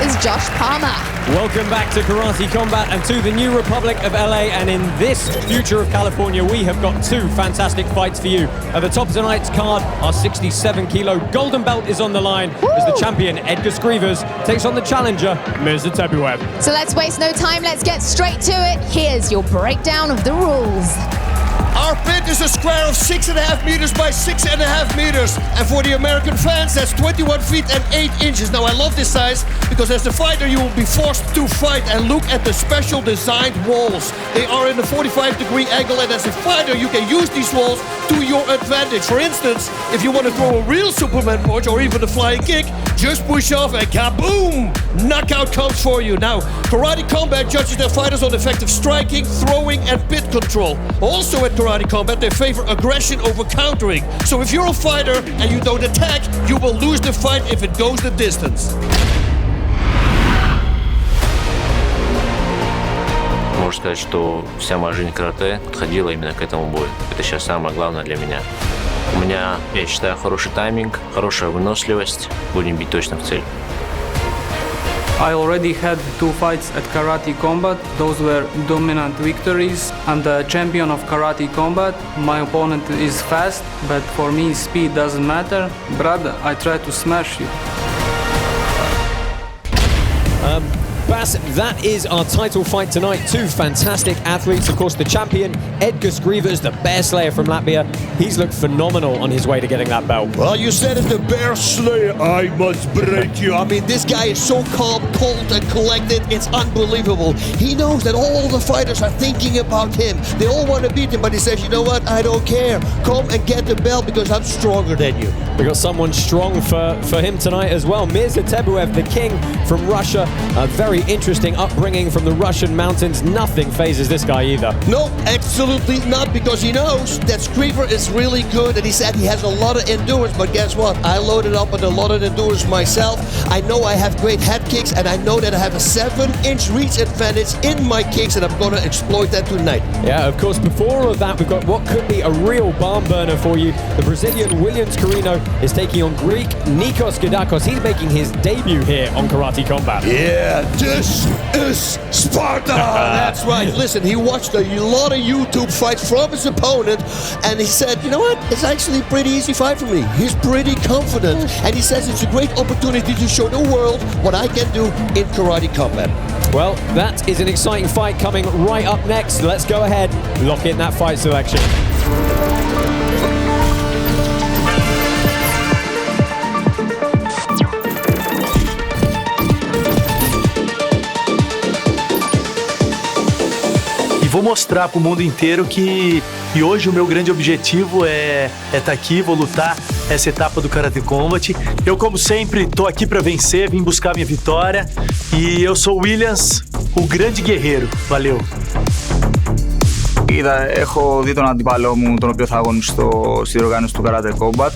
is Josh Palmer. Welcome back to Karate Combat and to the New Republic of LA. And in this future of California, we have got two fantastic fights for you. At the top of tonight's card, our 67-kilo golden belt is on the line as the champion, Edgar Skrivers, takes on the challenger, Myrza-Bek. So let's waste no time, let's get straight to it. Here's your breakdown of the rules. Our pit is a square of 6.5 meters by 6.5 meters. And for the American fans, that's 21 feet and 8 inches. Now, I love this size because as a fighter, you will be forced to fight. And look at the special designed walls. They are in a 45-degree angle, and as a fighter, you can use these walls to your advantage. For instance, if you want to throw a real Superman punch or even a flying kick, just push off and kaboom! Knockout comes for you. Now, Karate Combat judges their fighters on effective striking, throwing, and pit control. Also at Karate Combat, they favor aggression over countering. So if you're a fighter and you don't attack, you will lose the fight if it goes the distance. Можно сказать, что вся моя жизнь карате подходила именно к этому бою. Это сейчас самое главное для меня. У меня, я считаю, хороший тайминг, хорошая выносливость. Будем бить точно в цель. I already had 2 fights at Karate Combat. Those were dominant victories. I'm the champion of Karate Combat. My opponent is fast, but for me speed doesn't matter. Brother, I try to smash you. Bas, that is our title fight tonight. Two fantastic athletes. Of course, the champion, Edgar Scriver, the Bear Slayer from Latvia. He's looked phenomenal on his way to getting that belt. Well, you said it, the Bear Slayer. I must break you. I mean, this guy is so calm, cold, and collected. It's unbelievable. He knows that all the fighters are thinking about him. They all want to beat him, but he says, you know what? I don't care. Come and get the belt because I'm stronger than you. We got someone strong for him tonight as well. Myrza-Tebuev, the king from Russia. A very interesting upbringing from the Russian mountains. Nothing phases this guy either. No, absolutely not, because he knows that Skriver is really good, and he said he has a lot of endurance, but guess what? I loaded up with a lot of endurance myself. I know I have great head kicks, and I know that I have a 7-inch reach advantage in my kicks, and I'm going to exploit that tonight. Yeah, of course, before all of that, we've got what could be a real barn burner for you. The Brazilian Quirino is taking on Greek Nikos Gidakos. He's making his debut here on Karate Combat. Yeah, this is Sparta! That's right. Listen, he watched a lot of YouTube fights from his opponent, and he said, you know what? It's actually a pretty easy fight for me. He's pretty confident, and he says it's a great opportunity to show the world what I can do in Karate Combat. Well, that is an exciting fight coming right up next. Let's go ahead, lock in that fight selection. Vou mostrar pro mundo inteiro que hoje o meu grande objetivo é estar aqui, vou lutar essa etapa do Karate Combat. Eu, como sempre, tô aqui para vencer, vim buscar minha vitória. E eu sou o Williams, ο grande guerreiro. Valeu. Έχω δει τον αντίπαλό μου, τον οποίο θα αγωνιστώ στη διοργάνωση του Karate Combat.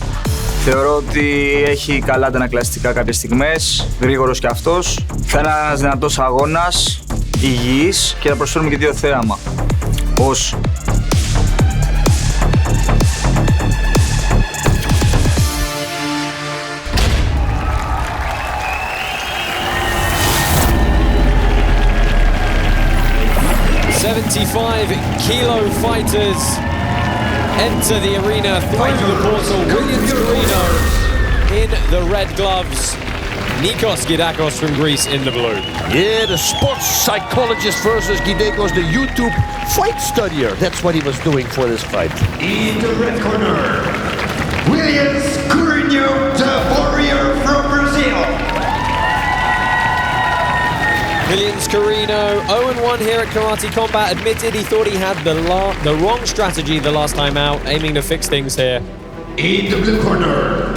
Θεωρώ ότι έχει καλά αντανακλαστικά κάποιες στιγμές, γρήγορος κι αυτός. Θα είναι ένας δυνατός αγώνας, υγιής και θα προσφέρουμε και 2 θέαμα. Πώς? Kilo fighters enter the arena through the portal. Williams Quirino in the red gloves. Nikos Gidakos from Greece in the blue. Yeah, the sports psychologist versus Gidakos, the YouTube fight studier. That's what he was doing for this fight. In the red corner, Williams Quirino, the warrior from Brazil. Williams Quirino, 0-1 here at Karate Combat. Admitted he thought he had the wrong strategy the last time out, aiming to fix things here. In the blue corner,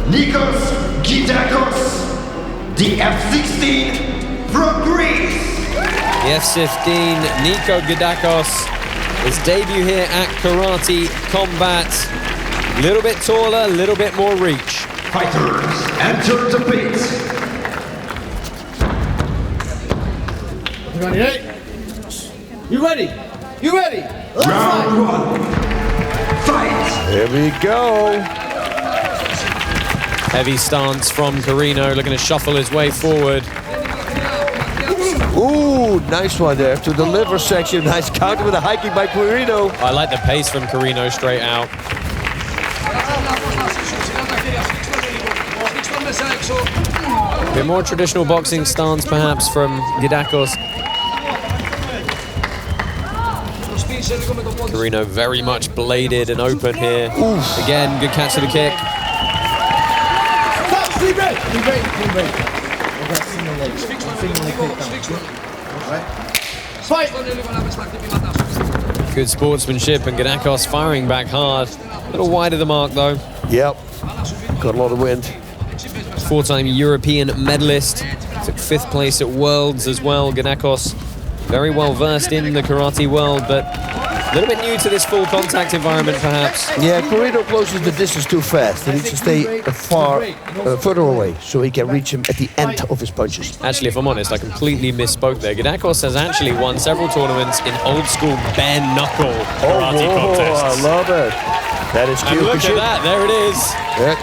Nikos Gidakos, the F-16 from Greece. The F-15, Nikos Gidakos, his debut here at Karate Combat. A little bit taller, a little bit more reach. Fighters, enter the pit. You ready? You ready? Round 1. Fight! Here we go. Heavy stance from Quirino, looking to shuffle his way forward. Ooh, nice one there to the liver section. Nice counter with a high kick by Quirino. I like the pace from Quirino straight out. A bit more traditional boxing stance perhaps from Gidakos. Quirino very much bladed and open here. Oof. Again, good catch to the kick. Good sportsmanship and Gidakos firing back hard. A little wide of the mark though. Yep, got a lot of wind. Four-time European medalist. Took 5th place at Worlds as well, Gidakos. Very well versed in the karate world, but a little bit new to this full contact environment perhaps. Yeah, Quirino closes the distance too fast. He needs to stay further away so he can reach him at the end of his punches. Actually, if I'm honest, I completely misspoke there. Gidakos has actually won several tournaments in old school bare knuckle karate contests. I love it. That is cute. And look at that, there it is. Yeah.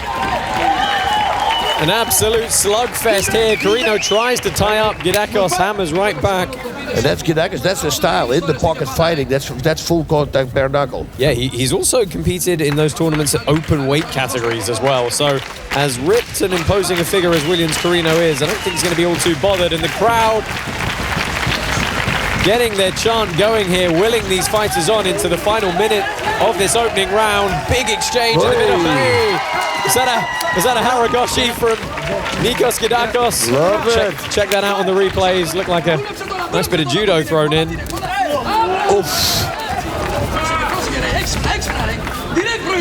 An absolute slugfest here. Quirino tries to tie up, Gidakos hammers right back. And that's Gidakos, that's his style, in the pocket fighting. That's full contact bare knuckle. Yeah, he's also competed in those tournaments at open weight categories as well. So as ripped and imposing a figure as Williams Quirino is, I don't think he's going to be all too bothered. And the crowd getting their chant going here, willing these fighters on into the final minute of this opening round. Big exchange in the middle. Hey! Is that a Haragoshi from Nikos Gidakos? Love it. Check that out on the replays. Looked like a nice bit of judo thrown in. Oof.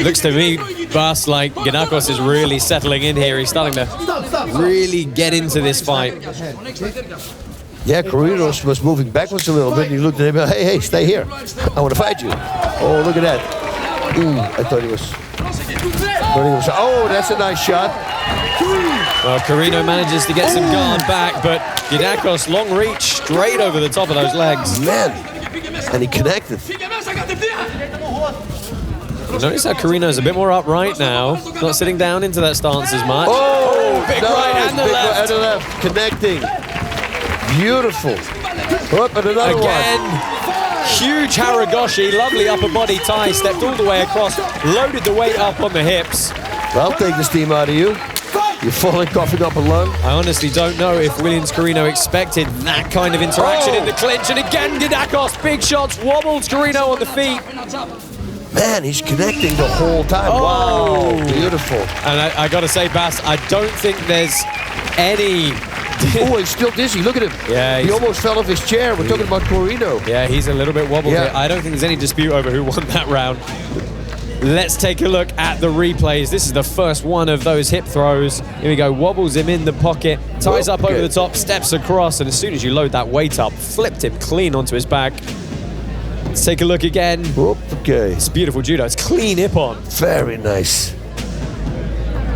Looks to me, Bas, like Gidakos is really settling in here. He's starting to really get into this fight. Yeah, Quirino was moving backwards a little bit. He looked at him, hey, stay here. I want to fight you. Oh, look at that. Ooh, I thought he was... Oh, that's a nice shot. Well, Quirino manages to get some guard back, but Gidakos, long reach, straight over the top of those legs. Man, and he connected. Notice how Quirino's a bit more upright now, not sitting down into that stance as much. Oh, big nice, right and the big left. Right and the left, connecting. Beautiful. Up and another one. Huge Haragoshi, lovely upper body tie, stepped all the way across, loaded the weight up on the hips. I'll take the steam out of you. You're falling, coughing up a lung. I honestly don't know if Williams Quirino expected that kind of interaction in the clinch. And again, Gidakos, big shots, wobbles Quirino on the feet. Man, he's connecting the whole time. Oh. Wow, beautiful. And I got to say, Bas, I don't think there's any... Oh, he's still dizzy. Look at him. Yeah, he almost fell off his chair. We're talking about Quirino. Yeah, he's a little bit wobbled here. I don't think there's any dispute over who won that round. Let's take a look at the replays. This is the first one of those hip throws. Here we go. Wobbles him in the pocket, ties up over the top, steps across, and as soon as you load that weight up, flipped him clean onto his back. Let's take a look again. Okay. It's beautiful judo. It's clean hip-on. Very nice.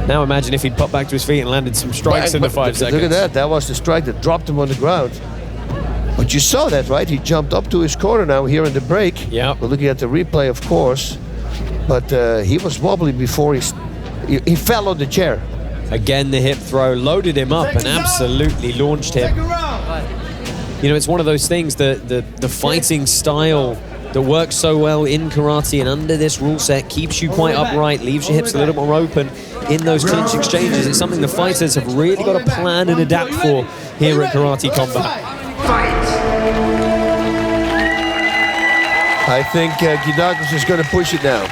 Now imagine if he'd popped back to his feet and landed some strikes in the 5 seconds. Look at that. That was the strike that dropped him on the ground. But you saw that, right? He jumped up to his corner now here in the break. Yeah. We're looking at the replay, of course. But he was wobbly before he fell on the chair. Again, the hip throw loaded him up and absolutely launched him. You know, it's one of those things that the fighting style that works so well in karate and under this rule set keeps you quite upright, leaves your hips a little more open in those clinch exchanges. It's something the fighters have really got to plan and adapt for here at Karate Combat. I think Gidakos is going to push it now.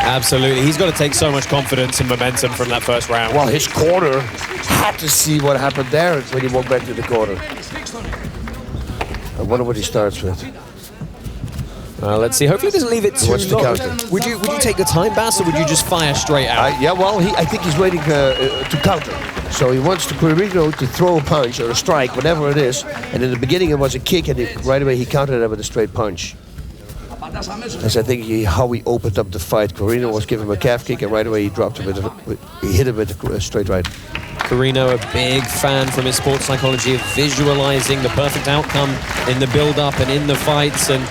Absolutely. He's got to take so much confidence and momentum from that first round. Well, his corner had to see what happened there when he walked back to the corner. I wonder what he starts with. Let's see. Hopefully, he doesn't leave it too long. Would you take the time, Bas, or would you just fire straight out? Yeah, well, I think he's waiting to counter. So he wants to Quirino to throw a punch or a strike, whatever it is. And in the beginning, it was a kick, and right away he countered it with a straight punch. That's, I think, how he opened up the fight. Quirino was giving him a calf kick, and right away he dropped him he hit him with a straight right. Quirino, a big fan from his sports psychology of visualizing the perfect outcome in the build-up and in the fights, and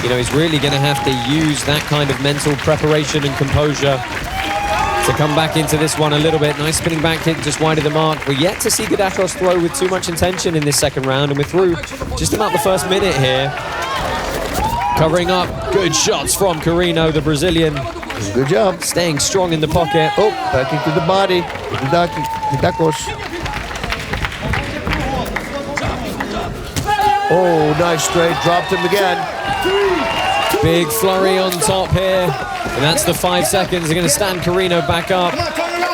you know, he's really going to have to use that kind of mental preparation and composure to come back into this one a little bit. Nice spinning back kick just wide of the mark. We're yet to see Gidakos throw with too much intention in this second round, and we're through just about the first minute here. Covering up, good shots from Quirino, the Brazilian. Good job. Staying strong in the pocket. Oh, back into the body. Gidakos. Oh, nice straight. Dropped him again. Big flurry on top here. And that's the 5 seconds. They're going to stand Quirino back up.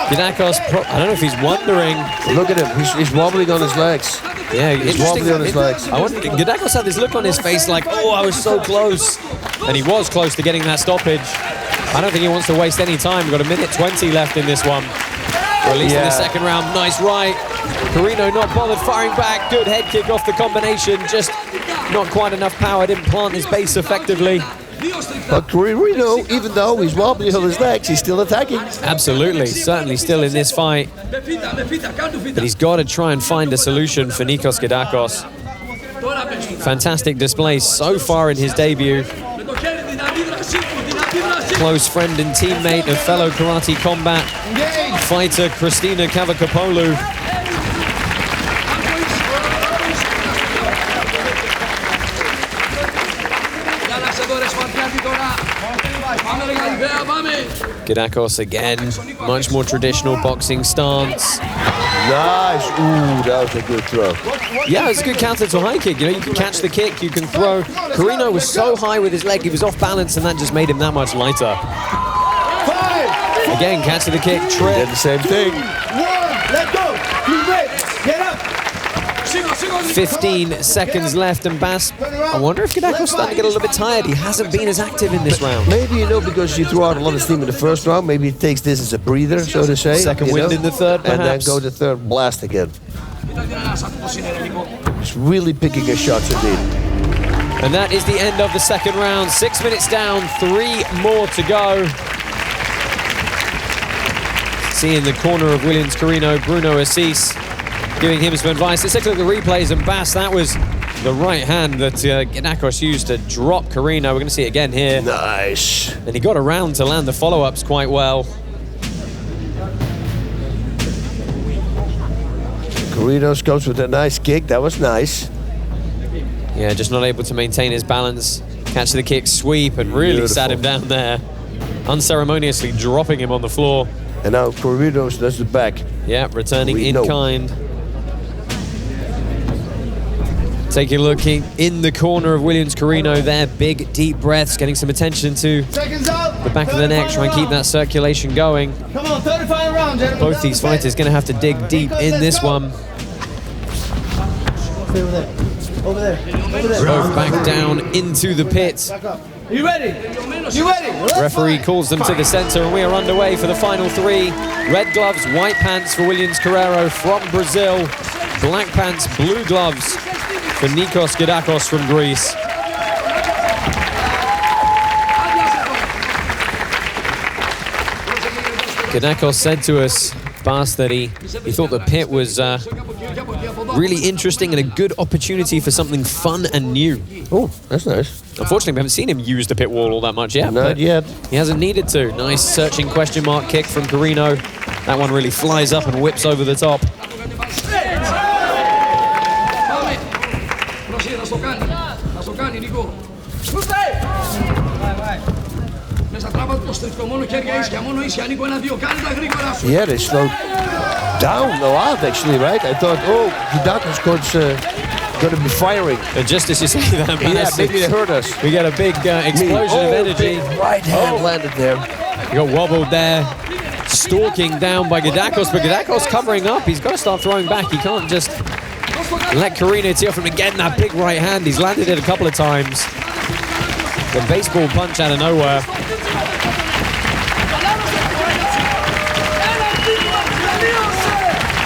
Gidakos, I don't know if he's wondering. Look at him. He's wobbling on his legs. Yeah, he's wobbling on his legs. I wonder, Gidakos had this look on his face like, oh, I was so close. And he was close to getting that stoppage. I don't think he wants to waste any time. We've got 1:20 left in this one. Or at least in the second round. Nice right. Quirino not bothered firing back. Good head kick off the combination. Just not quite enough power. Didn't plant his base effectively. But Quirino, even though he's wobbly on his legs, he's still attacking. Absolutely. Certainly still in this fight. But he's got to try and find a solution for Nikos Gidakos. Fantastic display so far in his debut. Close friend and teammate of fellow karate combat fighter Christina Kavakapoulou. Gidakos again, much more traditional boxing stance. Nice. Ooh, that was a good throw. Yeah, it's a good counter to a high kick. You know, you can catch the kick, you can throw. Quirino was so high with his leg, he was off balance, and that just made him that much lighter. Again, catch the kick, trip. Did the same thing. 15 seconds left, and Bass, I wonder if Gidakos starting to get a little bit tired. He hasn't been as active in this round. Maybe, you know, because you threw out a lot of steam in the first round, maybe he takes this as a breather, so to say. Second wind in the third, perhaps. And then go to third blast again. He's really picking his shots indeed. And that is the end of the second round. 6 minutes down, 3 more to go. See in the corner of Williams Quirino, Bruno Assis, giving him some advice. Let's take a look at the replays, and Bass, that was the right hand that Gidakos used to drop Quirino. We're going to see it again here. Nice. And he got around to land the follow-ups quite well. Quirino goes with a nice kick. That was nice. Yeah, just not able to maintain his balance. Catch the kick, sweep, and really sat him down there. Unceremoniously dropping him on the floor. And now Quirino does the back. Yeah, returning in kind. Taking a look in the corner of Williams Quirino there. Big, deep breaths, getting some attention to the back of the neck. Try and keep that circulation going. Come on, 35 rounds, gentlemen. Both these fighters going to have to dig deep in this one. Over there. Both back down into the pit. You ready? You ready? Referee calls them to the center, and we are underway for the final 3. Red gloves, white pants for Williams Quirino from Brazil. Black pants, blue gloves for Nikos Gidakos from Greece. Gidakos said to us, Bas, that he thought the pit was really interesting and a good opportunity for something fun and new. Oh, that's nice. Unfortunately, we haven't seen him use the pit wall all that much yet. Not yet. He hasn't needed to. Nice searching question mark kick from Quirino. That one really flies up and whips over the top. Yeah, they slowed down a lot, actually, right? I thought, oh, Gidakos going to be firing. Just as you say that, yeah, maybe they hurt us. We get a big explosion of energy. Big right hand landed there. He got wobbled there. Stalking down by Gidakos, but Gidakos covering up. He's got to start throwing back. He can't just let Quirino tee off him again. That big right hand. He's landed it a couple of times. The baseball punch out of nowhere.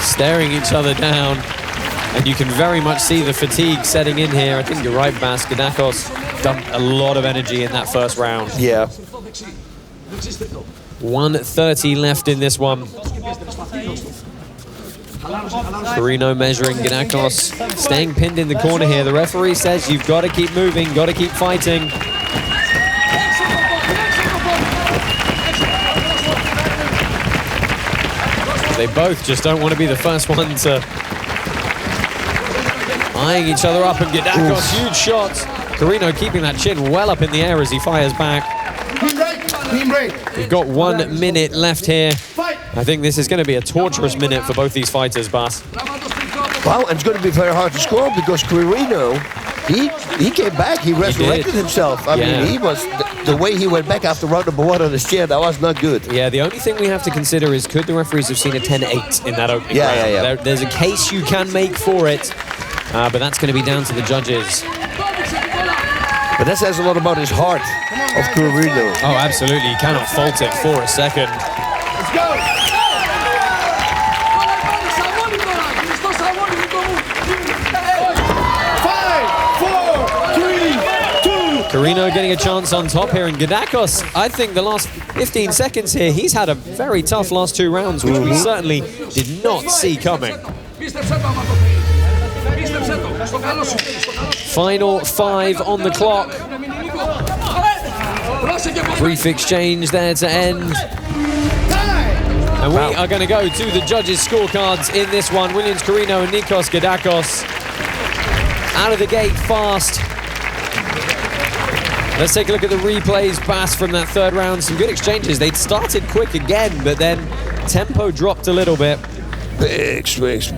Staring each other down, and you can very much see the fatigue setting in here. I think you're right, Bas. Gidakos dumped a lot of energy in that first round. Yeah. 1:30 left in this one. Quirino measuring Gidakos, staying pinned in the corner here. The referee says you've got to keep moving, got to keep fighting. they both just don't want to be the first one to eyeing each other up, and Gidakos, huge shots. Quirino keeping that chin well up in the air as he fires back. We've got 1 minute left here. I think this is going to be a torturous minute for both these fighters, Bas. Wow, and it's going to be very hard to score because Quirino, he came back, he resurrected himself. I mean, he was, the way he went back after round number 1 on his chair, that was not good. Yeah, the only thing we have to consider is could the referees have seen a 10-8 in that opening round? There's a case you can make for it, but that's going to be down to the judges. But that says a lot about his heart of Quirino. Oh, absolutely. You cannot fault it for a second. Let's go! 5, 4, 3, 2. Quirino getting a chance on top here, and Gidakos, I think the last 15 seconds here, he's had a very tough last 2 rounds, which we certainly did not see coming. Final 5 on the clock. Brief exchange there to end. And we are going to go to the judges' scorecards in this one. Williams Quirino and Nikos Gidakos out of the gate fast. Let's take a look at the replays, Bas, from that 3rd round. Some good exchanges. They'd started quick again, but then tempo dropped a little bit. Big swings,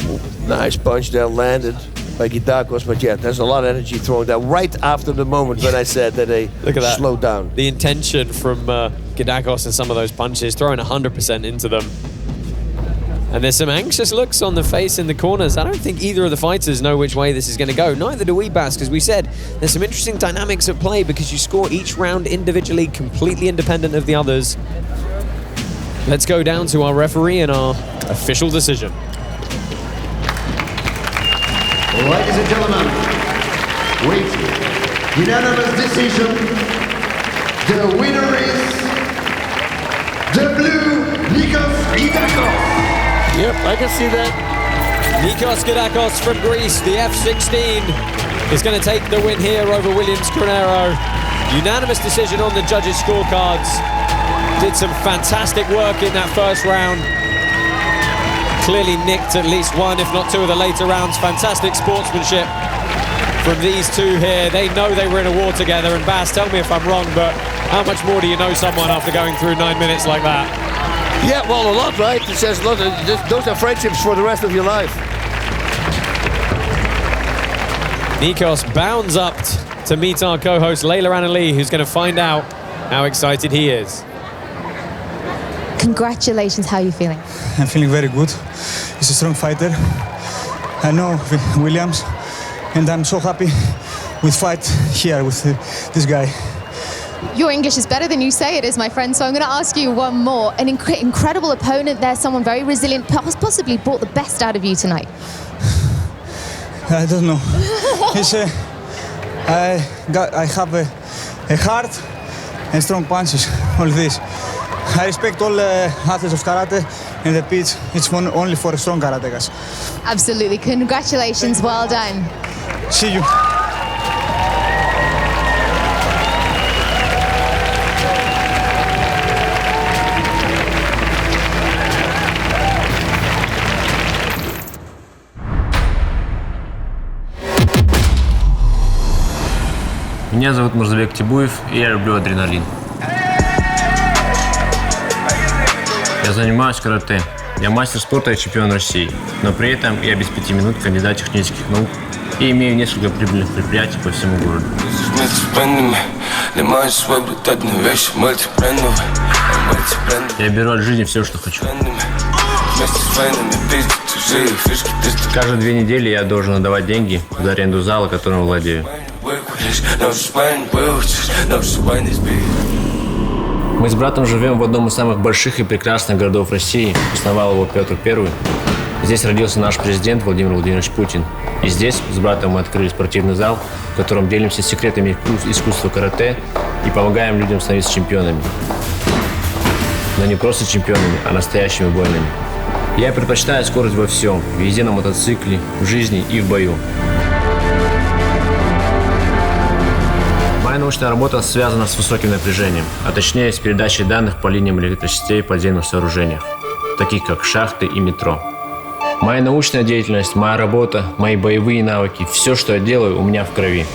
nice punch there landed by Gidakos, but yeah, there's a lot of energy thrown down right after the moment when I said that they slowed down. The intention from Gidakos and some of those punches, throwing 100% into them. And there's some anxious looks on the face in the corners. I don't think either of the fighters know which way this is going to go. Neither do we, Bas, because we said there's some interesting dynamics at play because you score each round individually, completely independent of the others. Let's go down to our referee and our official decision. Ladies and gentlemen, with unanimous decision, the winner is the blue Nikos Gidakos. Yep, I can see that. Nikos Gidakos from Greece, the F-16, is going to take the win here over Williams Quirino. Unanimous decision on the judges' scorecards. Did some fantastic work in that 1st round. Clearly nicked at least 1, if not 2 of the later rounds. Fantastic sportsmanship from these 2 here. They know they were in a war together, and Bas, tell me if I'm wrong, but how much more do you know someone after going through 9 minutes like that? Yeah, well, a lot, right? It says a lot. Those are friendships for the rest of your life. Nikos bounds up to meet our co-host Layla Anali, who's going to find out how excited he is. Congratulations, how are you feeling? I'm feeling very good. He's a strong fighter. I know Williams, and I'm so happy with fight here with this guy. Your English is better than you say it is, my friend, so I'm going to ask you one more. An incredible opponent there, someone very resilient, possibly brought the best out of you tonight. I don't know. I have a heart and strong punches, all this. I respect all athletes of karate, and the pitch, it's only for strong karatekas. Absolutely. Congratulations. Well done. See you. Меня зовут Myrza-Bek Tebuev, и я люблю адреналин. Я занимаюсь карате. Я мастер спорта и чемпион России, но при этом я без 5 минут кандидат технических наук и имею несколько прибыльных предприятий по всему городу. Я беру от жизни все, что хочу. Каждые 2 недели я должен отдавать деньги за аренду зала, которым владею. Мы с братом живем в одном из самых больших и прекрасных городов России. Основал его Петр I. Здесь родился наш президент Владимир Владимирович Путин. И здесь с братом мы открыли спортивный зал, в котором делимся секретами искусства карате и помогаем людям становиться чемпионами. Но не просто чемпионами, а настоящими воинами. Я предпочитаю скорость во всем, везде на мотоцикле, в жизни и в бою. Моя научная работа связана с высоким напряжением, а точнее с передачей данных по линиям электросетей в подземных сооружениях. таких как шахты и метро. Моя научная деятельность, моя работа, мои боевые навыки, все, что я делаю, у меня в крови.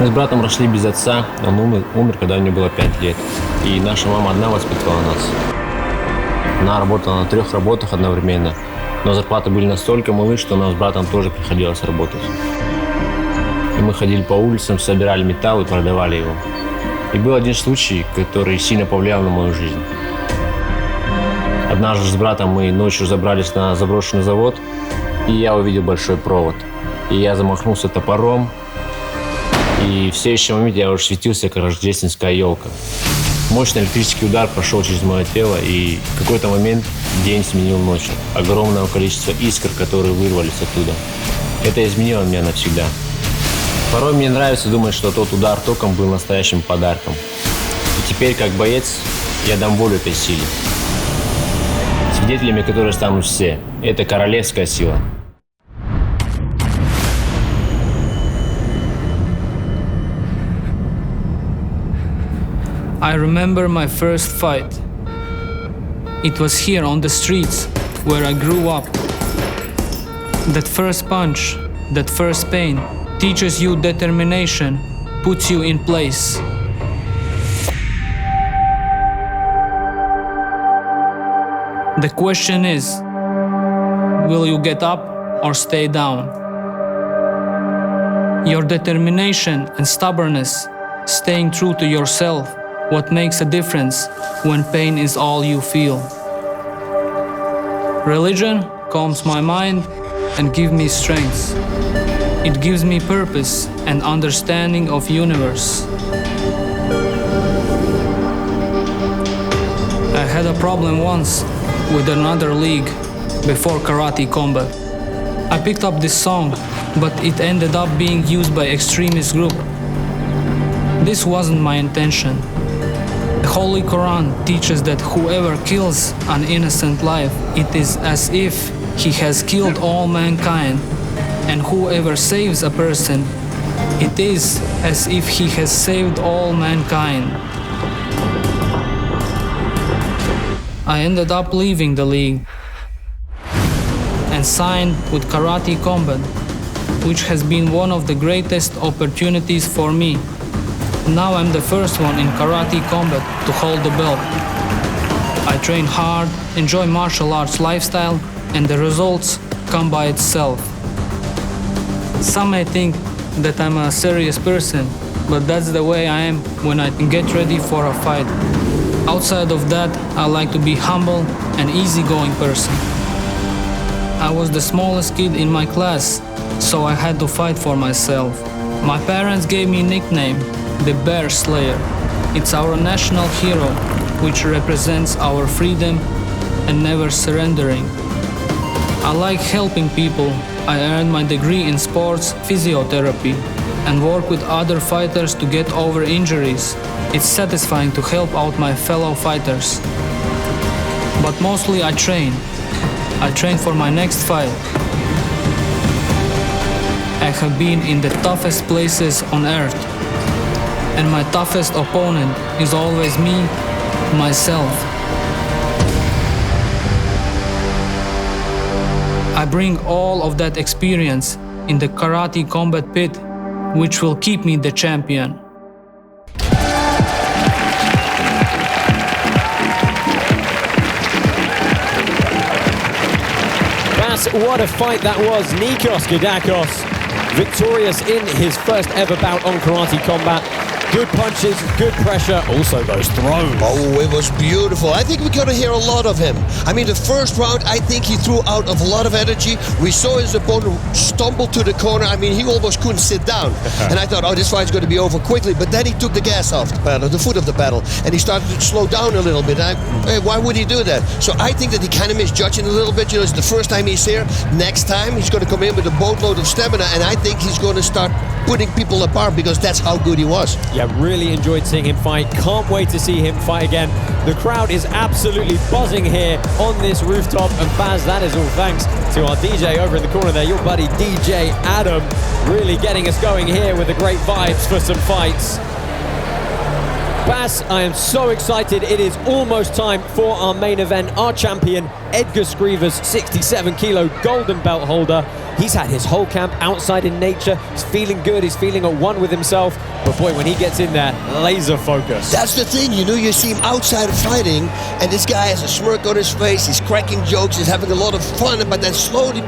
Мы с братом росли без отца, он умер, когда мне было 5 лет. И наша мама одна воспитывала нас. Она работала на 3 работах одновременно, но зарплаты были настолько малы, что нам с братом тоже приходилось работать. И мы ходили по улицам, собирали металл и продавали его. И был один случай, который сильно повлиял на мою жизнь. Однажды с братом мы ночью забрались на заброшенный завод, и я увидел большой провод. И я замахнулся топором, и в следующий момент я уже светился, как рождественская елка. Мощный электрический удар прошел через мое тело, и в какой-то момент день сменил ночь. Огромное количество искр, которые вырвались оттуда. Это изменило меня навсегда. Порой мне нравится думать, что тот удар током был настоящим подарком. И теперь, как боец, я дам волю этой силе. Свидетелями которой станут все. Это королевская сила. I remember my first fight. It was here on the streets where I grew up. That first punch, that first pain, teaches you determination, puts you in place. The question is, will you get up or stay down? Your determination and stubbornness, staying true to yourself, what makes a difference when pain is all you feel. Religion calms my mind and gives me strength. It gives me purpose and understanding of universe. I had a problem once with another league before karate combat. I picked up this song, but it ended up being used by extremist group. This wasn't my intention. The Holy Quran teaches that whoever kills an innocent life, it is as if he has killed all mankind, and whoever saves a person, it is as if he has saved all mankind. I ended up leaving the league and signed with Karate Combat, which has been one of the greatest opportunities for me. Now I'm the first one in Karate Combat to hold the belt. I train hard, enjoy martial arts lifestyle, and the results come by itself. Some may think that I'm a serious person, but that's the way I am when I get ready for a fight. Outside of that, I like to be humble and easygoing person. I was the smallest kid in my class, so I had to fight for myself. My parents gave me a nickname, the Bear Slayer. It's our national hero, which represents our freedom and never surrendering. I like helping people. I earned my degree in sports physiotherapy and work with other fighters to get over injuries. It's satisfying to help out my fellow fighters. But mostly I train. I train for my next fight. I have been in the toughest places on earth, and my toughest opponent is always me, myself. I bring all of that experience in the Karate Combat pit, which will keep me the champion. That's what a fight that was. Nikos Gidakos, victorious in his first ever bout on Karate Combat. Good punches, good pressure, also those throws. Oh, it was beautiful. I think we're going to hear a lot of him. I mean, the first round, I think he threw out a lot of energy. We saw his opponent stumble to the corner. I mean, he almost couldn't sit down. And I thought, oh, this fight's going to be over quickly. But then he took the gas off the pedal, the foot of the pedal, and he started to slow down a little bit. Hey, why would he do that? So I think that he kind of misjudging a little bit. You know, it's the first time he's here. Next time, he's going to come in with a boatload of stamina, and I think he's going to start putting people apart because that's how good he was. Yeah, really enjoyed seeing him fight. Can't wait to see him fight again. The crowd is absolutely buzzing here on this rooftop. And Baz, that is all thanks to our DJ over in the corner there, your buddy DJ Adam, really getting us going here with the great vibes for some fights. Bas, I am so excited. It is almost time for our main event. Our champion, Edgar Scrivers, 67-kilo golden belt holder. He's had his whole camp outside in nature. He's feeling good. He's feeling at one with himself. But boy, when he gets in there, laser focus. That's the thing, you know, you see him outside fighting, and this guy has a smirk on his face. He's cracking jokes. He's having a lot of fun. But then slowly,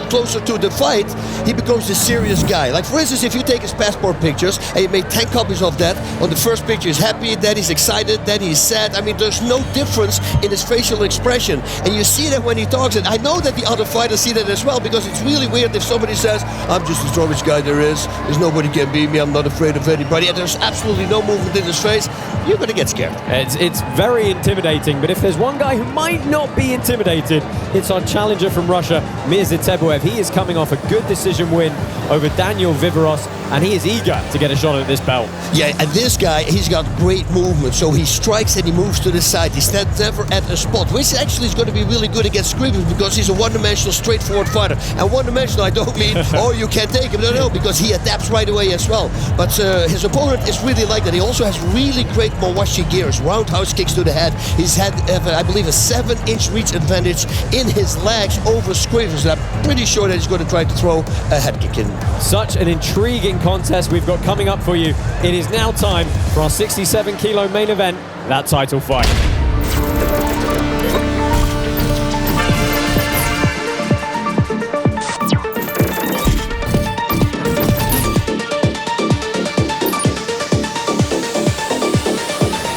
closer to the fight, he becomes a serious guy. Like, for instance, if you take his passport pictures and you make 10 copies of that, on the first picture he's happy, then he's excited, then he's sad. I mean, there's no difference in his facial expression. And you see that when he talks. And I know that the other fighters see that as well, because it's really weird if somebody says, I'm just the strongest guy there is, there's nobody can beat me, I'm not afraid of anybody, and there's absolutely no movement in his face, you're going to get scared. It's very intimidating, but if there's one guy who might not be intimidated, it's our challenger from Russia, Myrza-Bek. He is coming off a good decision win over Daniel Viveros, and he is eager to get a shot at this belt. Yeah, and this guy, he's got great movement, so he strikes and he moves to the side. He stands never at a spot, which actually is going to be really good against Skrivers, because he's a one-dimensional, straightforward fighter. And one-dimensional, I don't mean, oh, you can't take him. No, because he adapts right away as well. But his opponent is really like that. He also has really great mawashi gears, roundhouse kicks to the head. He's had, I believe, a 7-inch reach advantage in his legs over Skrivers. And I'm pretty sure that he's going to try to throw a head kick in. Such an intriguing contest we've got coming up for you. It is now time for our 67-kilo main event, that title fight.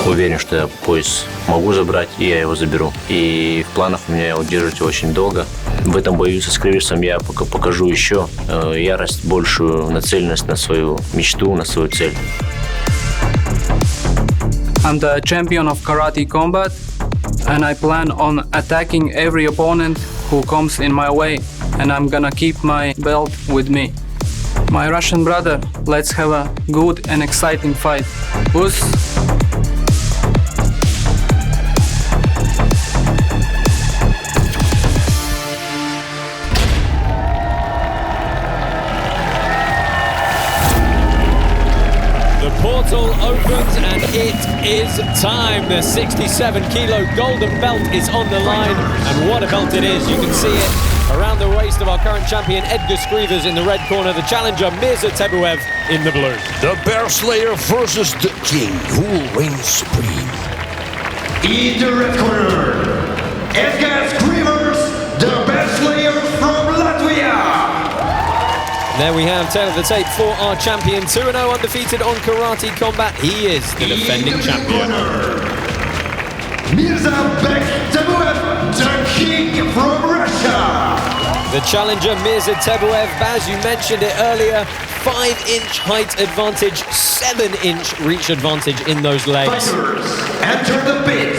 Уверен, что я пояс могу забрать, и я его заберу. И в планах у меня его держать очень долго. В этом бою со Skriversом я покажу еще ярость, большую нацеленность на свою мечту, на свою цель. I'm the champion of karate combat, and I plan on attacking every opponent who comes in my way, and I'm gonna keep my belt with me. My Russian brother, let's have a good and exciting fight. Us! Portal opens and it is time. The 67-kilo golden belt is on the line, and what a belt it is. You can see it around the waist of our current champion Edgar Scriver in the red corner, the challenger Myrza-Bek in the blue. The Bear Slayer versus the King, who will reign supreme. In the red corner, Edgar Scriver, the Bear Slayer from Latvia. There we have tail of the tape for our champion, 2-0 undefeated on karate combat. He is the defending champion. Myrza-Bek Tebuev, the King from Russia. The challenger Myrza-Bek, as you mentioned it earlier, 5-inch height advantage, 7-inch reach advantage in those legs. Fighters, enter the pit.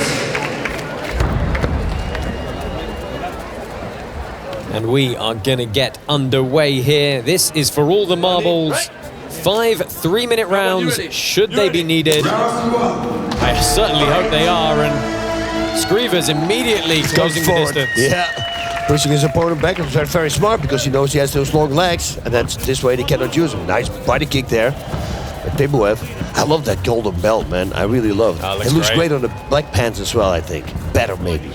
And we are gonna get underway here. This is for all the marbles. 5 3-minute rounds, should they be needed. I certainly hope they are, and Skrivers immediately closing the distance. Yeah, pushing his opponent back. It's very, very smart, because he knows he has those long legs, and that's this way they cannot use him. Nice body kick there. Tebuev. I love that golden belt, man. I really love it. It looks great on the black pants as well, I think. Better, maybe.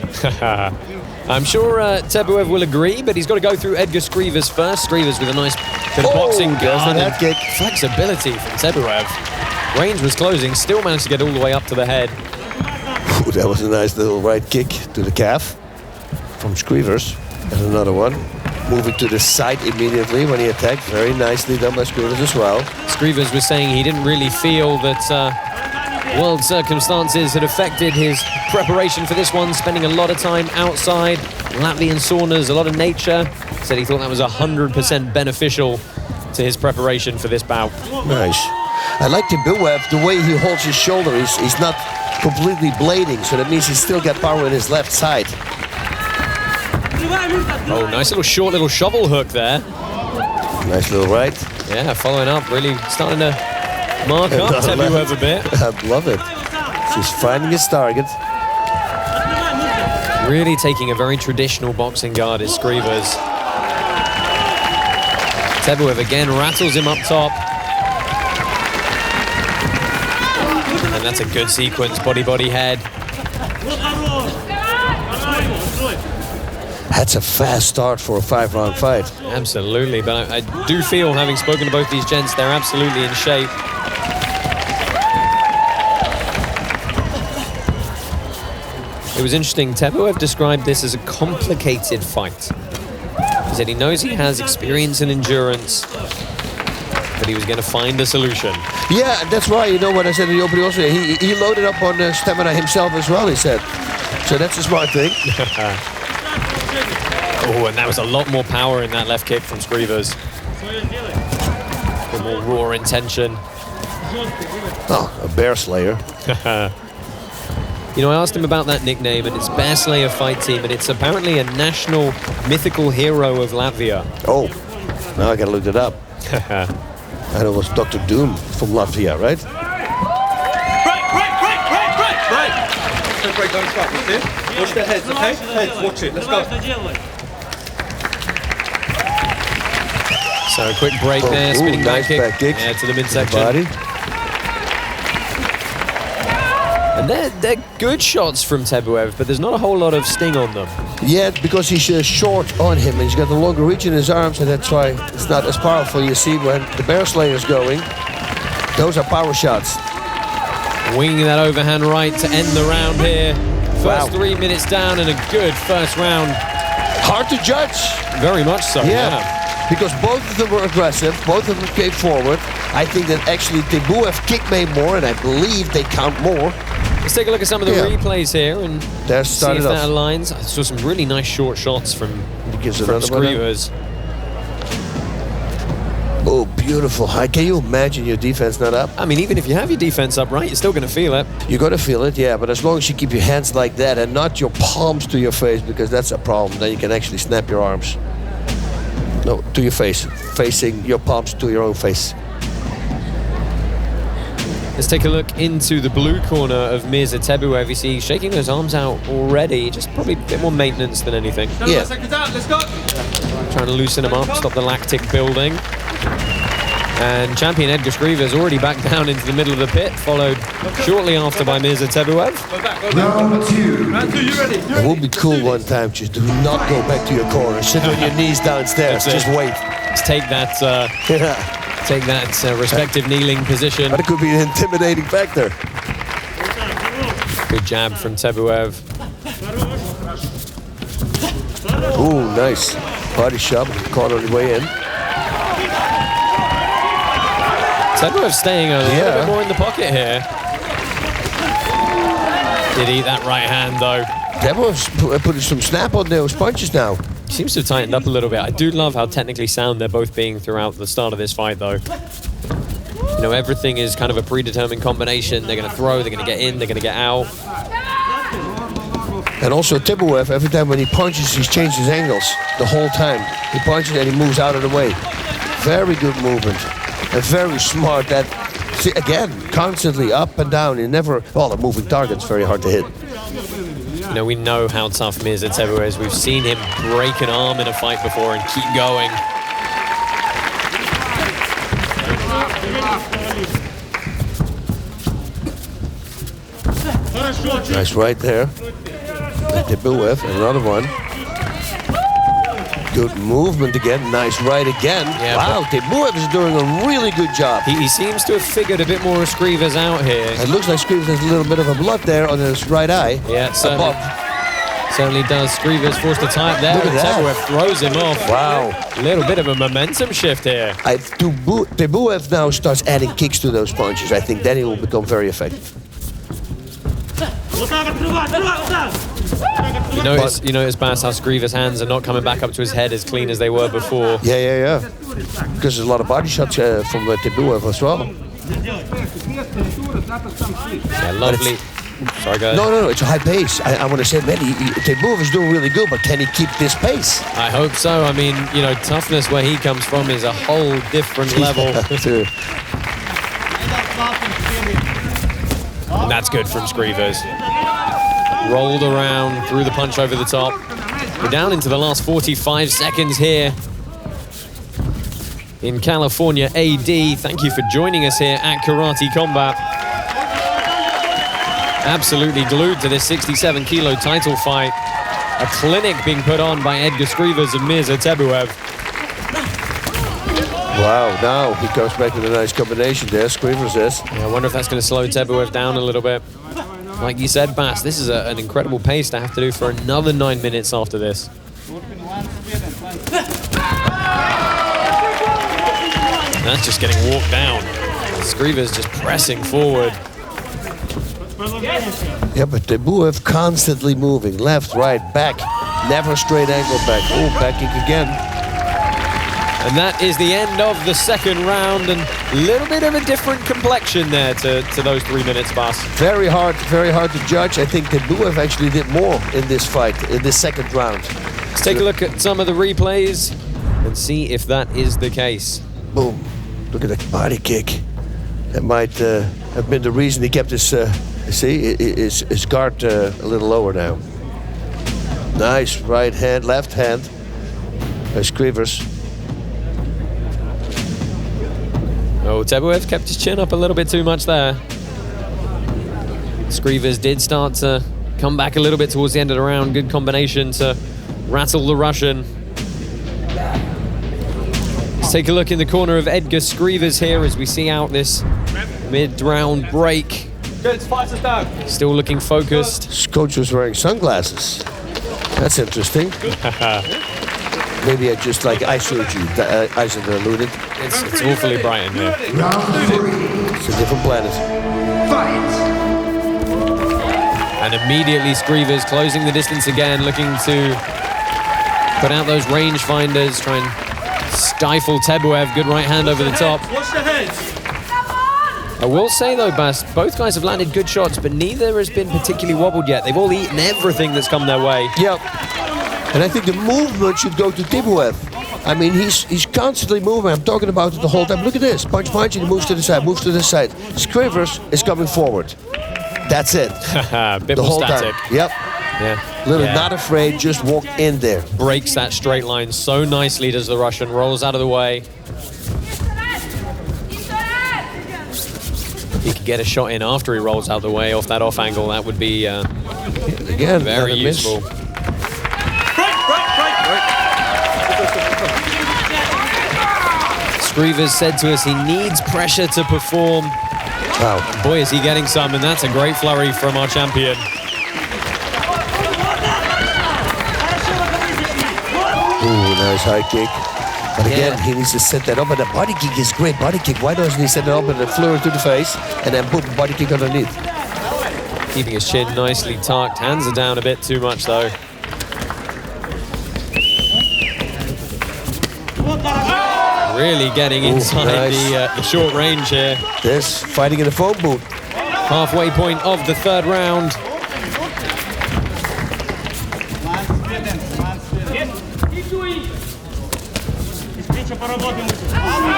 I'm sure Tebuev will agree, but he's got to go through Edgar Scrivers first. Scrivers with a nice bit of boxing guard and kick. Flexibility from Tebuev. Range was closing, still managed to get all the way up to the head. Ooh, that was a nice little right kick to the calf from Skrivers. And another one. Moving to the side immediately when he attacked. Very nicely done by Skrivers as well. Skrivers was saying he didn't really feel that world circumstances had affected his preparation for this one, spending a lot of time outside, Latvian saunas, a lot of nature. Said he thought that was 100% beneficial to his preparation for this bout. Nice. I like Tebuev, the way he holds his shoulder. He's not completely blading, so that means he's still got power in his left side. Oh, nice little short little shovel hook there. Nice little right. Yeah, following up, really starting to mark up Tebuev a bit. I love it. He's finding his target. Really taking a very traditional boxing guard is Skrivers. Tebuev again rattles him up top. And that's a good sequence, body, head. That's a fast start for a 5-round fight. Absolutely, but I do feel, having spoken to both these gents, they're absolutely in shape. It was interesting, Tebuev described this as a complicated fight. He said he knows he has experience and endurance, but he was going to find a solution. Yeah, and that's why, you know what I said in the opening also, he loaded up on stamina himself as well, he said. So that's a smart thing. Oh, and that was a lot more power in that left kick from Skrivers. A more raw intention. Oh, a bear slayer. You know, I asked him about that nickname, and it's Bear Slayer Fight Team, and it's apparently a national mythical hero of Latvia. Oh, now I gotta look it up. And it was Dr. Doom from Latvia, right? Right. Let's break down the start, watch their heads, okay? Heads, watch it, let's go. So a quick break there, spinning nice back kick. Yeah, to the midsection. Body. And they're good shots from Tebuev, but there's not a whole lot of sting on them. Yeah, because he's short on him, and he's got a longer reach in his arms, and that's why it's not as powerful. You see, when the Bear Slayer's going, those are power shots. Winging that overhand right to end the round here. First 3 minutes down and a good first round. Hard to judge. Very much so, yeah. Because both of them were aggressive, both of them came forward. I think that actually Tebuev kicked made more, and I believe they count more. Let's take a look at some of the replays here and see if that aligns. I saw some really nice short shots from Skrivers. Oh, beautiful. Can you imagine your defense not up? I mean, even if you have your defense up, right, you're still going to feel it. You're going to feel it, yeah, but as long as you keep your hands like that and not your palms to your face, because that's a problem, then you can actually snap your arms. No, to your face, facing your palms to your own face. Let's take a look into the blue corner of Mirza Tebuev. You see he's shaking those arms out already, just probably a bit more maintenance than anything. Yeah. Let's go. Trying to loosen him up, stop the lactic building. And champion Edgar Scriver is already back down into the middle of the pit, followed shortly after by Mirza Tebuev. Round two. You ready? It would be cool one time, just do not go back to your corner. Sit on your knees downstairs, just wait. Just take that respective kneeling position. But it could be an intimidating factor. Good jab from Tebuev. Ooh, nice. Body shot, caught on the way in. Tebuev staying a little bit more in the pocket here. Did eat that right hand though. Tebuev's putting some snap on those punches now. Seems to have tightened up a little bit. I do love how technically sound they're both being throughout the start of this fight though. You know, everything is kind of a predetermined combination. They're going to throw, they're going to get in, they're going to get out. And also Tebuev, every time when he punches, he's changed his angles the whole time. He punches and he moves out of the way. Very good movement. And very smart. That, see, again, constantly up and down. He never, well, a moving target's very hard to hit. You know, we know how tough Mirza Tebuev is. We've seen him break an arm in a fight before and keep going. Nice right there. Tebuev, another one. Good movement again. Nice right again. Yeah, wow, Tebuev is doing a really good job. He seems to have figured a bit more of Skrivers out here. It looks like Skrivers has a little bit of a blood there on his right eye. Yeah, certainly does. Skrivers forced to tie up there. Look at that. Tebuev throws him off. Wow. A little bit of a momentum shift here. Tebuev now starts adding kicks to those punches. I think then he will become very effective. You notice, Bas, how Skriver's hands are not coming back up to his head as clean as they were before. Yeah. Because there's a lot of body shots from Tebuev as well. Yeah, lovely. Sorry, go ahead. No, it's a high pace. I want to say, man, Tebuev is doing really good, but can he keep this pace? I hope so. I mean, you know, toughness where he comes from is a whole different level. And that's good from Skrivers. Rolled around, threw the punch over the top. We're down into the last 45 seconds here in California AD. Thank you for joining us here at Karate Combat. absolutely glued to this 67 kilo title fight. A clinic being put on by Edgar Scriver and Myrza-Bek. Wow, now he comes back with a nice combination there, Skrivers says. Yeah, I wonder if that's going to slow Tebuev down a little bit. Like you said, Bas, this is an incredible pace to have to do for another 9 minutes after this. That's just getting walked down. Skriver's just pressing forward. Yeah, but Tebuev constantly moving. Left, right, back. Never straight angle back. Oh, back kick again. And that is the end of the second round, and a little bit of a different complexion there to those 3 minutes, Bas. Very hard to judge. I think Tebuev actually did more in this fight, in this second round. Let's take a look at some of the replays and see if that is the case. Boom. Look at that body kick. That might have been the reason he kept his guard a little lower now. Nice right hand, left hand by Skrivers. Oh, Tebuev kept his chin up a little bit too much there. Skrivers did start to come back a little bit towards the end of the round. Good combination to rattle the Russian. Let's take a look in the corner of Edgar Scrivers here as we see out this mid-round break. Still looking focused. His coach was wearing sunglasses. That's interesting. Maybe I just like eye surgery, eyes are diluted. It's awfully bright in here. It's a different planet. Fight! And immediately Skrivers closing the distance again, looking to put out those rangefinders, try and stifle Tebuev. Good right hand over the top. Watch the heads. I will say though, Bas, both guys have landed good shots, but neither has been particularly wobbled yet. They've all eaten everything that's come their way. Yep. And I think the movement should go to Tebuev. I mean, he's constantly moving. I'm talking about it the whole time. Look at this. Punch, and he moves to the side, moves to the side. Skrivers is coming forward. That's it. Bit the more whole static. time. Yep. Yeah. Not afraid, just walk in there. Breaks that straight line so nicely, does the Russian. Rolls out of the way. He could get a shot in after he rolls out of the way off that off angle. That would be again very useful. Skrivers said to us he needs pressure to perform. Wow. Boy, is he getting some, and that's a great flurry from our champion. Ooh, nice high kick. But again, he needs to set that up, and the body kick is great. Body kick, why doesn't he set it up and then flurry to the face, and then boom, body kick underneath? Keeping his chin nicely tucked. Hands are down a bit too much, though. Really getting inside the short range here. This, fighting in the phone booth. Halfway point of the third round.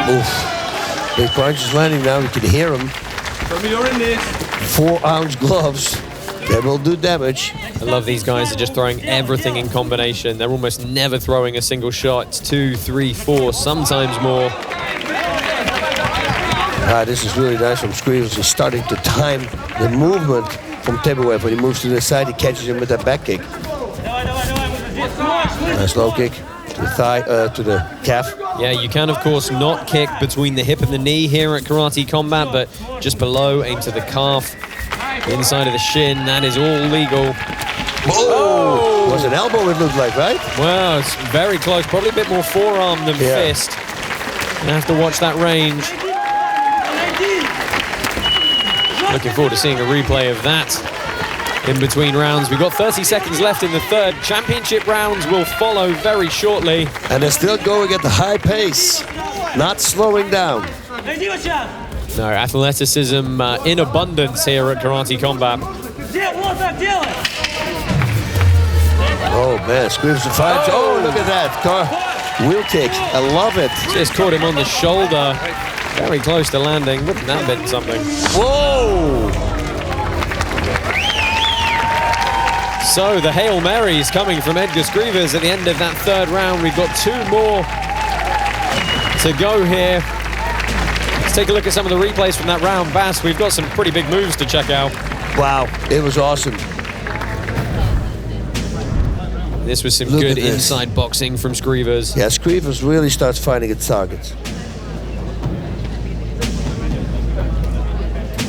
Oof. Big punches landing now, you can hear him. 4-ounce gloves. They will do damage. I love these guys. They're just throwing everything in combination. They're almost never throwing a single shot. It's 2, 3, 4, sometimes more. This is really nice from Skrivers. He's starting to time the movement from Tebuev. When he moves to the side, he catches him with that back kick. Nice low kick to the thigh, to the calf. Yeah, you can, of course, not kick between the hip and the knee here at Karate Combat, but just below, aim to the calf, inside of the shin. That is all legal. Oh! It was an elbow, it looked like, right? Well, it's very close. Probably a bit more forearm than fist. You have to watch that range. Looking forward to seeing a replay of that in between rounds. We've got 30 seconds left in the third. Championship rounds will follow very shortly. And they're still going at the high pace, not slowing down. No, athleticism in abundance here at Karate Combat. Oh man, Skrivers and five. Oh, look at that. Wheel kick. I love it. Just caught him on the shoulder. Very close to landing. Wouldn't that have been something? Whoa! So the Hail Marys coming from Edgar Scrivers at the end of that third round. We've got 2 more to go here. Let's take a look at some of the replays from that round. Bas, we've got some pretty big moves to check out. Wow, it was awesome. This was some Look good at this. inside boxing from Skrivers. Yeah, Skrivers really starts finding a target.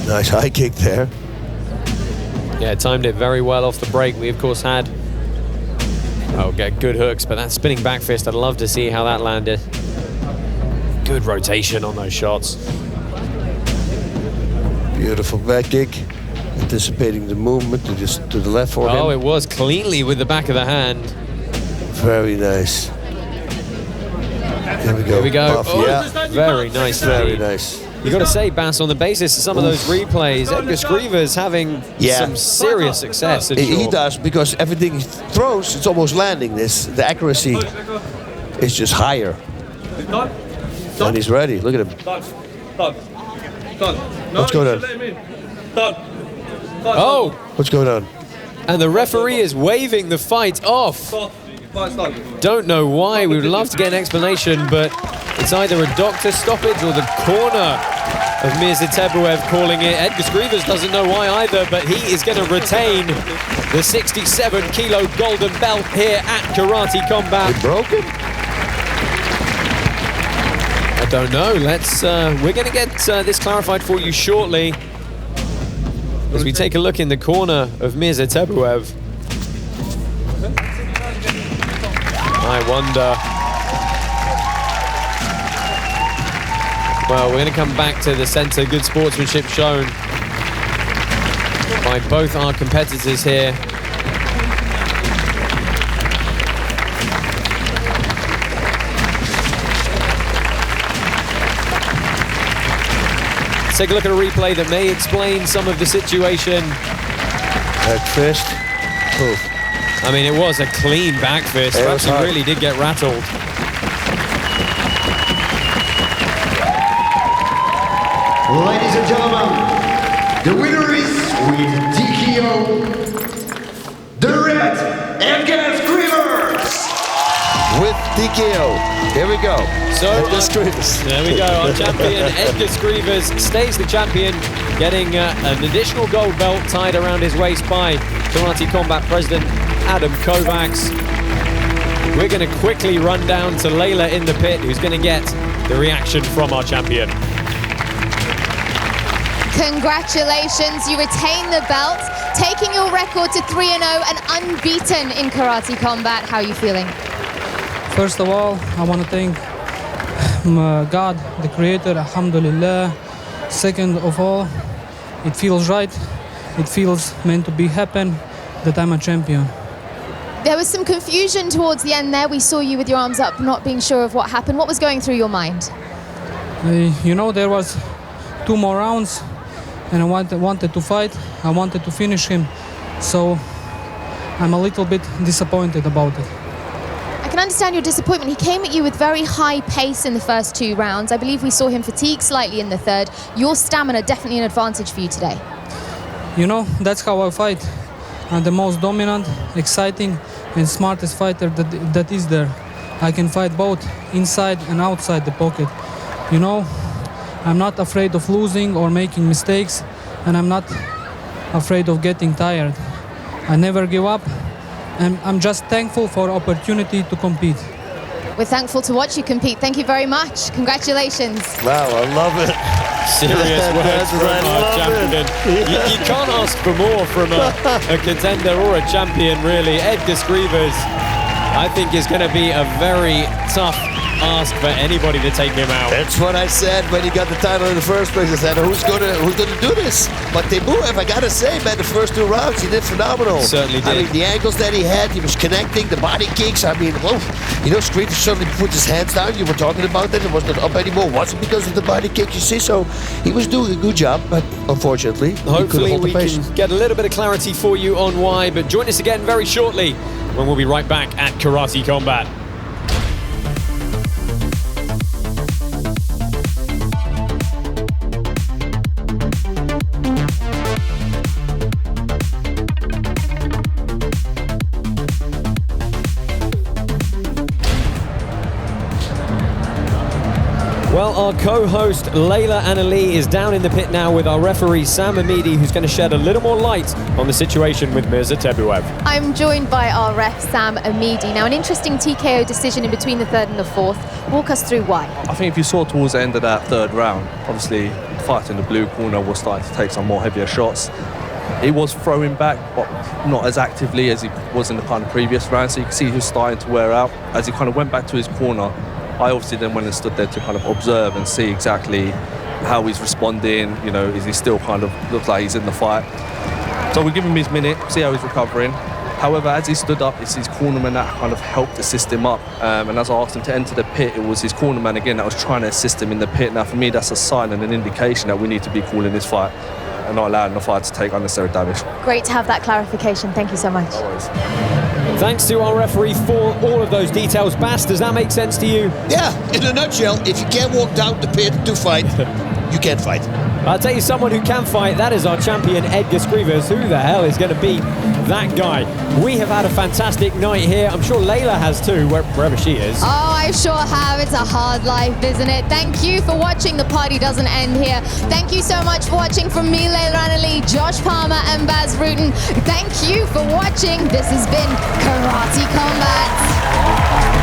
Nice high kick there. Yeah, timed it very well off the break. We, of course, had... Oh, get good hooks, but that spinning back fist, I'd love to see how that landed. Good rotation on those shots. Beautiful back kick. Anticipating the movement to the left for him. Oh, it was cleanly with the back of the hand. Very nice. Here we go. Here we go. Buff, Oh, yeah. very nice. Very nice. You got to say, Bass, on the basis of some of those replays, Edgar Scriver's having some serious success. He does, because everything he throws, it's almost landing. The accuracy is just higher. And he's ready. Look at him. What's going on? Oh! What's going on? And the referee is waving the fight off. Don't know why. We would love to get an explanation, but it's either a doctor stoppage or the corner of Myrza-Bek calling it. Edgar Scriver doesn't know why either, but he is going to retain the 67-kilo golden belt here at Karate Combat. He broke him? I don't know. We're going to get this clarified for you shortly as we take a look in the corner of Myrza-Bek. I wonder. Well, we're going to come back to the centre. Good sportsmanship shown by both our competitors here. Let's take a look at a replay that may explain some of the situation. Back fist. Oof. I mean, it was a clean back fist. Perhaps he really did get rattled. Ladies and gentlemen, the winner is with TKO, the red Edgar Skrivers. With TKO. Here we go. So Edgar Skrivers. There we go. Our champion, Edgar Skrivers, stays the champion, getting an additional gold belt tied around his waist by Karate Combat President Adam Kovacs. We're going to quickly run down to Layla in the pit, who's going to get the reaction from our champion. Congratulations, you retain the belt, taking your record to 3-0 and unbeaten in Karate Combat. How are you feeling? First of all, I want to thank God, the Creator, Alhamdulillah. Second of all, it feels right. It feels meant to be happen that I'm a champion. There was some confusion towards the end there. We saw you with your arms up, not being sure of what happened. What was going through your mind? You know, there was 2 more rounds, and I wanted to fight. I wanted to finish him, so I'm a little bit disappointed about it. I can understand your disappointment. He came at you with very high pace in the first 2 rounds. I believe we saw him fatigue slightly in the third. Your stamina definitely an advantage for you today. You know, that's how I fight. I'm the most dominant, exciting, and smartest fighter that is there. I can fight both inside and outside the pocket. You know, I'm not afraid of losing or making mistakes, and I'm not afraid of getting tired. I never give up, and I'm just thankful for opportunity to compete. We're thankful to watch you compete. Thank you very much. Congratulations. Wow, I love it. Serious words from our champion. You can't ask for more from a contender or a champion, really. Edgar Scrivers, I think, is going to be a very tough ask for anybody to take him out. That's what I said when he got the title in the first place. I said, who's gonna do this? But Tebuev, I gotta say, man, the first 2 rounds, he did phenomenal. Certainly did. I mean, the angles that he had, he was connecting, the body kicks. I mean, whoa. You know, Skriver suddenly put his hands down. You were talking about that. It was not up anymore. Wasn't because of the body kick, you see. So he was doing a good job, but unfortunately, hopefully we can get a little bit of clarity for you on why. But join us again very shortly when we'll be right back at Karate Combat. Well, our co-host Layla Anali is down in the pit now with our referee Sam Amidi, who's going to shed a little more light on the situation with Mirza Tebuev. I'm joined by our ref, Sam Amidi. Now, an interesting TKO decision in between the third and the fourth. Walk us through why. I think if you saw towards the end of that third round, obviously the fight in the blue corner was starting to take some more heavier shots. He was throwing back, but not as actively as he was in the kind of previous round, so you can see he was starting to wear out. As he kind of went back to his corner, I obviously then went and stood there to kind of observe and see exactly how he's responding. You know, is he still kind of looks like he's in the fight? So we give him his minute, see how he's recovering. However, as he stood up, it's his cornerman that kind of helped assist him up. And as I asked him to enter the pit, it was his cornerman again that was trying to assist him in the pit. Now, for me, that's a sign and an indication that we need to be calling this fight and not allowing the fight to take unnecessary damage. Great to have that clarification. Thank you so much. Thanks to our referee for all of those details. Bas, does that make sense to you? Yeah, in a nutshell, if you can't walk down the pit to fight, you can't fight. I'll tell you someone who can fight, that is our champion Edgar Scrivers. Who the hell is going to beat that guy? We have had a fantastic night here. I'm sure Layla has too, wherever she is. Oh, I sure have. It's a hard life, isn't it? Thank you for watching. The party doesn't end here. Thank you so much for watching from me, Layla Anali, Josh Palmer and Bas Rutten. Thank you for watching. This has been Karate Combat.